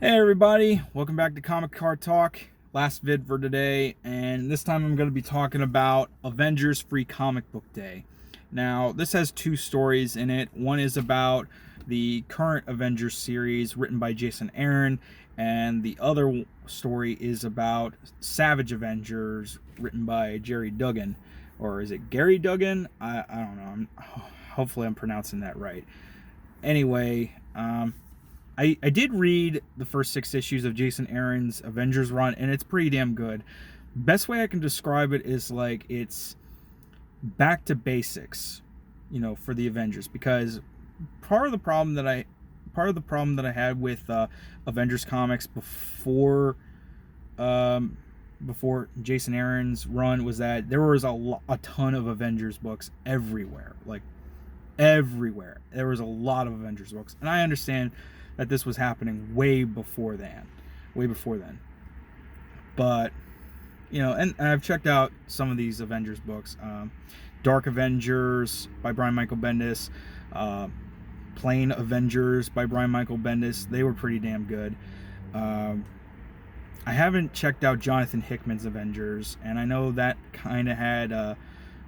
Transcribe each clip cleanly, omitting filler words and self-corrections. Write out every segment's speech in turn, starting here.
Hey everybody, welcome back to Comic Card Talk. Last vid for today, and this time I'm going to be talking about Avengers Free Comic Book Day. Now, this has two stories in it. One is about the current Avengers series written by Jason Aaron, and the other story is about Savage Avengers written by Jerry Duggan. Or is it Gary Duggan? I don't know. Hopefully I'm pronouncing that right. Anyway, I did read the first 6 issues of Jason Aaron's Avengers run, and it's pretty damn good. Best way I can describe it is like it's back to basics, for the Avengers. Because part of the problem that I had with Avengers comics before Jason Aaron's run was that there was a ton of Avengers books everywhere, like everywhere. There was a lot of Avengers books, and I understand that this was happening way before then. But and I've checked out some of these Avengers books. Dark Avengers by Brian Michael Bendis, Plain Avengers by Brian Michael Bendis. They were pretty damn good. I haven't checked out Jonathan Hickman's Avengers, and I know that kind of had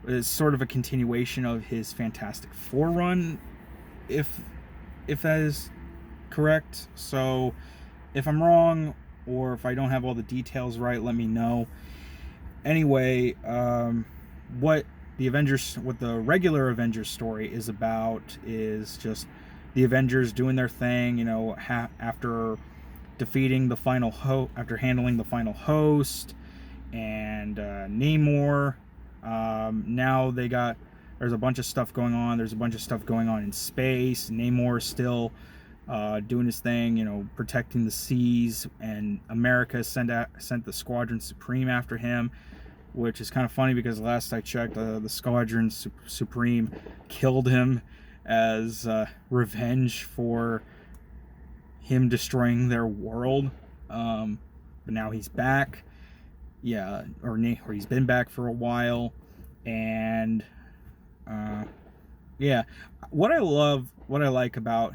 is sort of a continuation of his Fantastic Four run, if that is correct. So if I'm wrong, or if I don't have all the details right, let me know. Anyway, what the regular Avengers story is about is just the Avengers doing their thing, after defeating the final after handling the final host and Namor. Now there's a bunch of stuff going on. There's a bunch of stuff going on in space. Namor is still doing his thing, protecting the seas, and America sent the Squadron Supreme after him, which is kind of funny because last I checked, the Squadron Supreme killed him as revenge for him destroying their world. But now he's back. Yeah, or he's been back for a while, and yeah, what I like about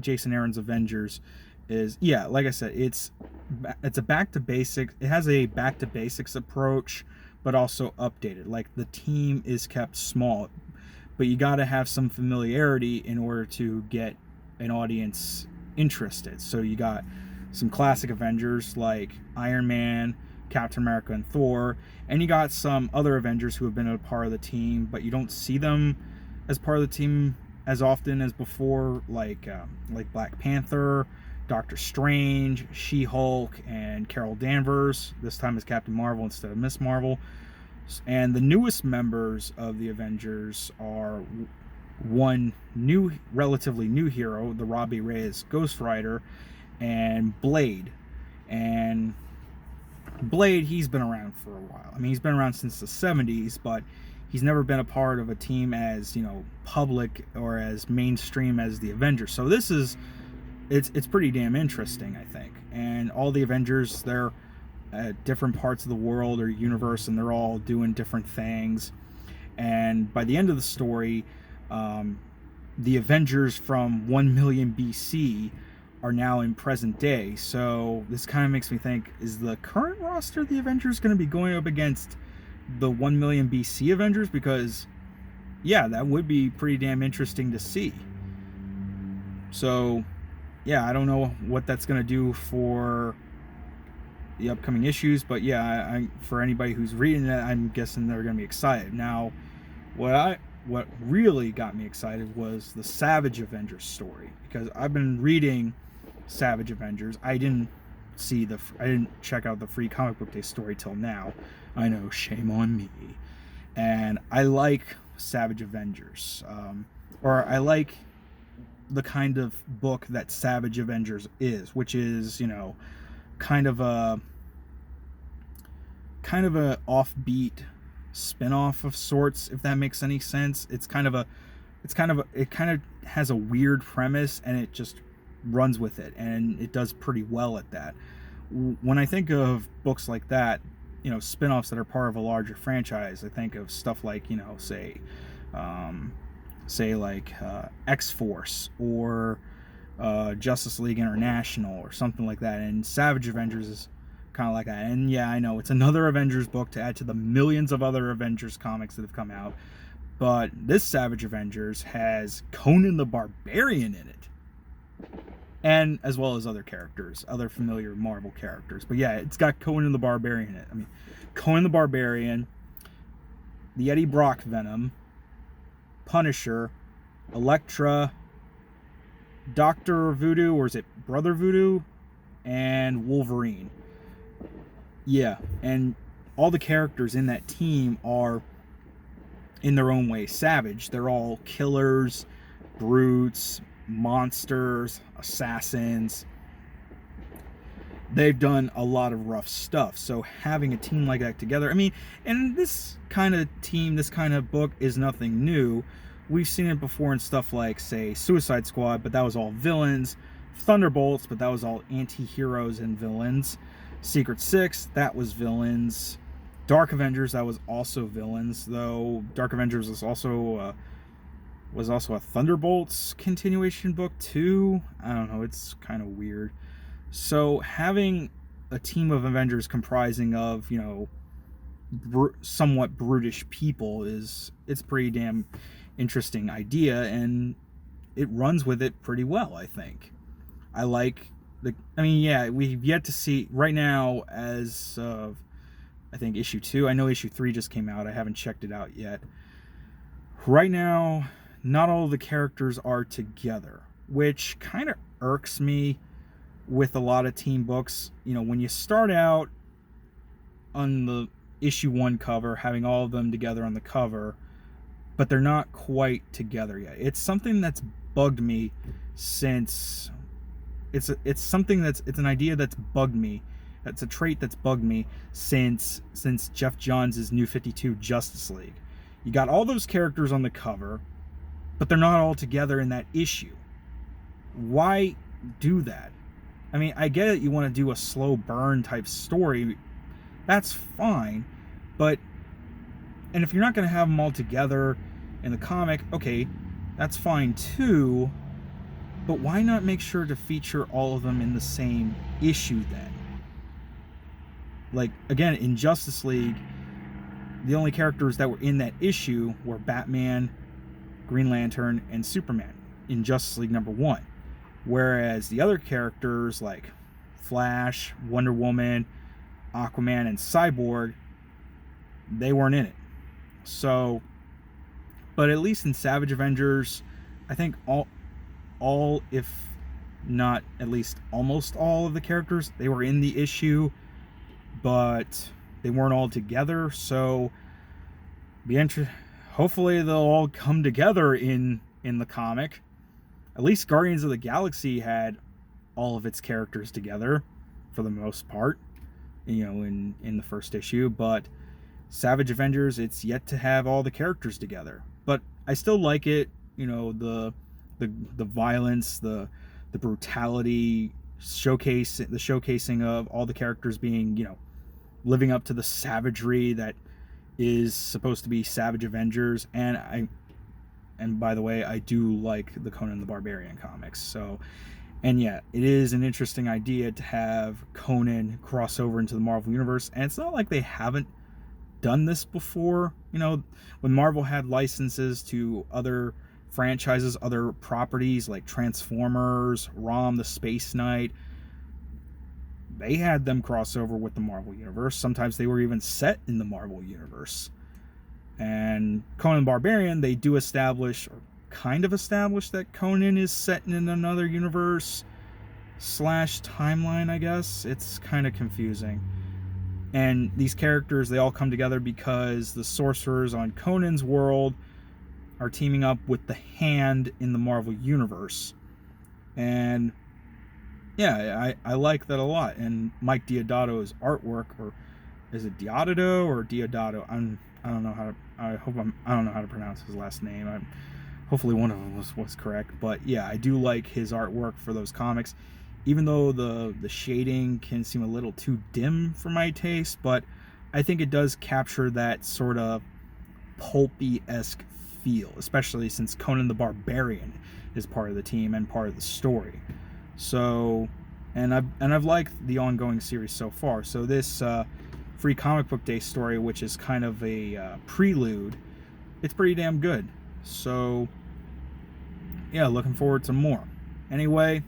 Jason Aaron's Avengers is, yeah, like I said, it's a back to basics. It has a back to basics approach, but also updated. Like, the team is kept small, but you got to have some familiarity in order to get an audience interested. So you got some classic Avengers like Iron Man, Captain America, and Thor, and you got some other Avengers who have been a part of the team, but you don't see them as part of the team as often as before, like Black Panther, Doctor Strange, She-Hulk, and Carol Danvers. This time as Captain Marvel instead of Miss Marvel. And the newest members of the Avengers are one relatively new hero, the Robbie Reyes Ghost Rider, and Blade. And Blade, he's been around for a while. I mean, he's been around since the 70s, but he's never been a part of a team as, public or as mainstream as the Avengers. So it's pretty damn interesting, I think. And all the Avengers, they're at different parts of the world or universe, and they're all doing different things. And by the end of the story, the Avengers from 1 million BC are now in present day. So this kind of makes me think, is the current roster of the Avengers going to be going up against the 1 million BC Avengers? Because, yeah, that would be pretty damn interesting to see. So, yeah, I don't know what that's going to do for the upcoming issues, but yeah, for anybody who's reading that, I'm guessing they're going to be excited. Now, what really got me excited was the Savage Avengers story, because I've been reading Savage Avengers. I didn't check out the Free Comic Book Day story till now. I know, shame on me. And I like Savage Avengers, or I like the kind of book that Savage Avengers is, which is, kind of a offbeat spin-off of sorts, if that makes any sense. It kind of has a weird premise, and it just runs with it, and it does pretty well at that. When I think of books like that, spin-offs that are part of a larger franchise, I think of stuff like, say like X-Force, or Justice League International or something like that. And Savage Avengers is kind of like that. And yeah, I know it's another Avengers book to add to the millions of other Avengers comics that have come out. But this Savage Avengers has Conan the Barbarian in it. And as well as other characters, other familiar Marvel characters. But yeah, it's got Conan the Barbarian in it. I mean, Conan the Barbarian, the Eddie Brock Venom, Punisher, Elektra, Dr. Voodoo, or is it Brother Voodoo, and Wolverine. Yeah, and all the characters in that team are, in their own way, savage. They're all killers, brutes, monsters, assassins. They've done a lot of rough stuff. So having a team like that together, I mean, and this kind of team, this kind of book is nothing new. We've seen it before in stuff like, say, Suicide Squad, but that was all villains. Thunderbolts, but that was all anti-heroes and villains. Secret Six, that was villains. Dark Avengers, that was also villains, though Dark Avengers was also a Thunderbolts continuation book too. I don't know, it's kind of weird. So having a team of Avengers comprising of, somewhat brutish people it's pretty damn interesting idea, and it runs with it pretty well, I think. I like we've yet to see right now as of, I think, issue 2. I know issue 3 just came out. I haven't checked it out yet. Right now, not all the characters are together, which kind of irks me with a lot of team books. When you start out on the issue 1 cover, having all of them together on the cover, but they're not quite together yet. It's something that's bugged me since... It's an idea that's bugged me. That's a trait that's bugged me since Jeff Johns' New 52 Justice League. You got all those characters on the cover, but they're not all together in that issue. Why do that? I mean, I get it, you want to do a slow burn type story. That's fine. And if you're not going to have them all together in the comic, okay, that's fine too. But why not make sure to feature all of them in the same issue then? Like, again, in Justice League, the only characters that were in that issue were Batman, Green Lantern, and Superman in Justice League number 1. Whereas the other characters like Flash, Wonder Woman, Aquaman, and Cyborg, they weren't in it. So, but at least in Savage Avengers, I think all if not at least almost all of the characters, they were in the issue, but they weren't all together. So hopefully they'll all come together in the comic. At least Guardians of the Galaxy had all of its characters together for the most part, in the first issue. But Savage Avengers, it's yet to have all the characters together. But I still like it, the violence, the brutality, the showcasing of all the characters being, living up to the savagery that is supposed to be Savage Avengers. And by the way, I do like the Conan the Barbarian comics. So, and yeah, it is an interesting idea to have Conan cross over into the Marvel Universe. And it's not like they haven't done this before. When Marvel had licenses to other franchises, other properties like Transformers, Rom the Space Knight, they had them cross over with the Marvel Universe. Sometimes they were even set in the Marvel Universe. And Conan the Barbarian, they do establish, or kind of establish, that Conan is set in another universe / timeline, I guess. It's kind of confusing. And these characters, they all come together because the sorcerers on Conan's world are teaming up with the Hand in the Marvel Universe. And yeah, I like that a lot. And Mike Deodato's artwork, or is it Deodato or Deodato? I don't know how to pronounce his last name. Hopefully one of them was correct. But yeah, I do like his artwork for those comics, even though the shading can seem a little too dim for my taste. But I think it does capture that sort of pulpy-esque feel, especially since Conan the Barbarian is part of the team and part of the story. So, and I've liked the ongoing series so far. So this Free Comic Book Day story, which is kind of a prelude, it's pretty damn good. So, yeah, looking forward to more. Anyway,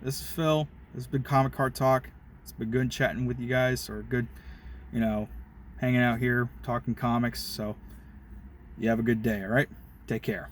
this is Phil. This has been Comic Card Talk. It's been good chatting with you guys, or good, hanging out here talking comics. So, you have a good day, all right? Take care.